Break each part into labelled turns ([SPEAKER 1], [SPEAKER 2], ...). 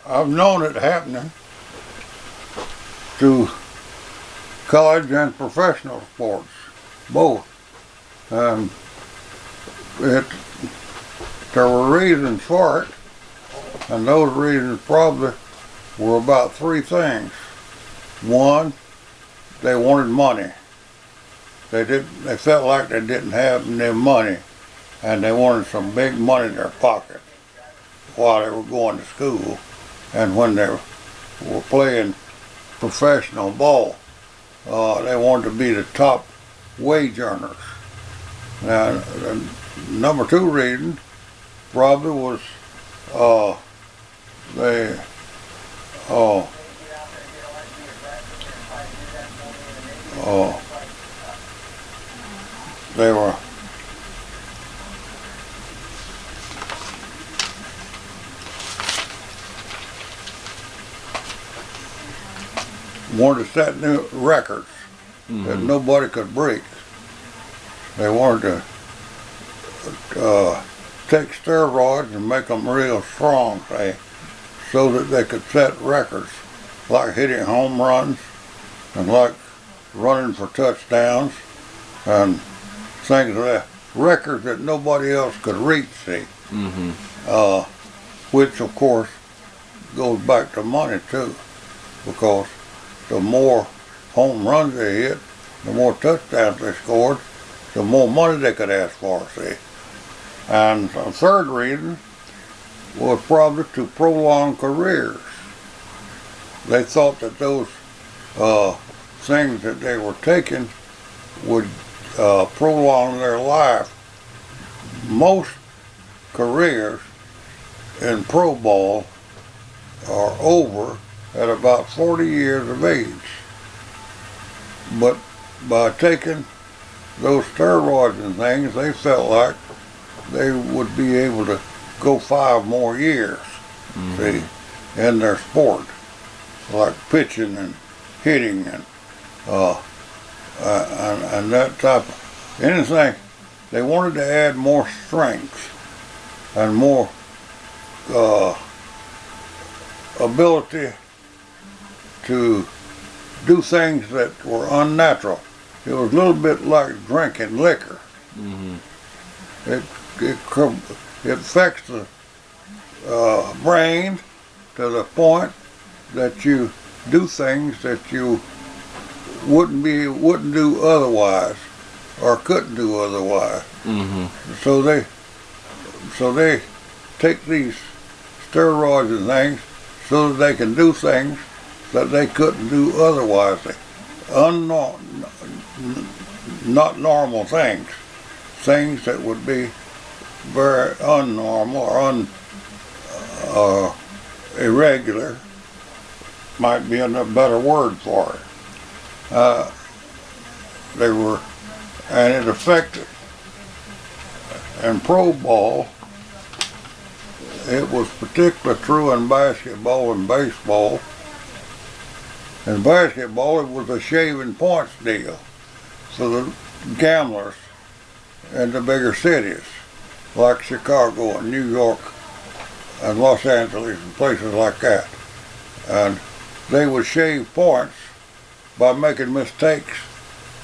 [SPEAKER 1] I've known it happening to college and professional sports, both. And there were reasons for it, and those reasons probably were about three things. One, they wanted money. They felt like they didn't have any money, and they wanted some big money in their pocket while they were going to school and when they were playing professional ball. They wanted to be the top wage earners. Now, number two reason probably was they were wanted to set new records that nobody could break. They wanted to take steroids and make them real strong, say, so that they could set records, like hitting home runs and like running for touchdowns and things like that. Records that nobody else could reach, see. Which, of course, goes back to money, too, because the more home runs they hit, the more touchdowns they scored, the more money they could ask for, see. And a third reason was probably to prolong careers. They thought that those things that they were taking would prolong their life. Most careers in pro ball are over at about 40 years of age. But by taking those steroids and things, they felt like they would be able to go 5 more years, see, in their sport, like pitching and hitting and that type of anything. They wanted to add more strength and more ability to do things that were unnatural. It was a little bit like drinking liquor. It affects the brain to the point that you do things that you wouldn't do otherwise or couldn't do otherwise. So they take these steroids and things so that they can do things that they couldn't do otherwise. Not normal things. Things that would be very unnormal or irregular might be a better word for it. And it affected. In pro ball, it was particularly true in basketball and baseball. In basketball, it was a shaving points deal for the gamblers in the bigger cities, like Chicago and New York and Los Angeles and places like that. And they would shave points by making mistakes,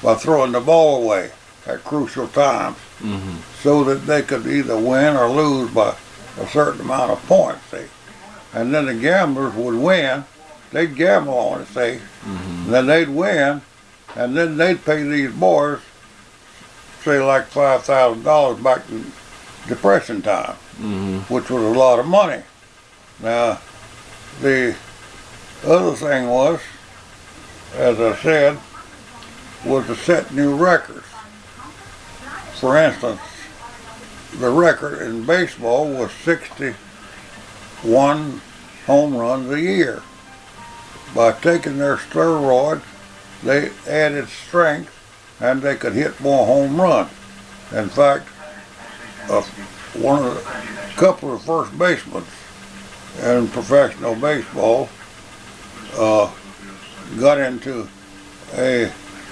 [SPEAKER 1] by throwing the ball away at crucial times, so that they could either win or lose by a certain amount of points, see. And then the gamblers would win. They'd gamble on it, see. And then they'd win, and then they'd pay these boys, say, like $5,000 back in Depression time, which was a lot of money. Now, the other thing was, as I said, was to set new records. For instance, the record in baseball was 61 home runs a year. By taking their steroids, they added strength and they could hit more home runs. In fact, a couple of first basemen in professional baseball got into a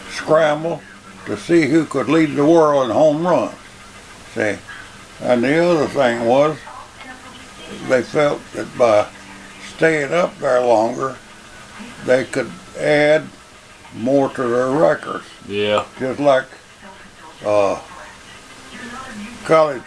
[SPEAKER 1] scramble to see who could lead the world in home runs. See, and the other thing was they felt that by stayed up there longer, they could add more to their records.
[SPEAKER 2] Yeah.
[SPEAKER 1] Just like college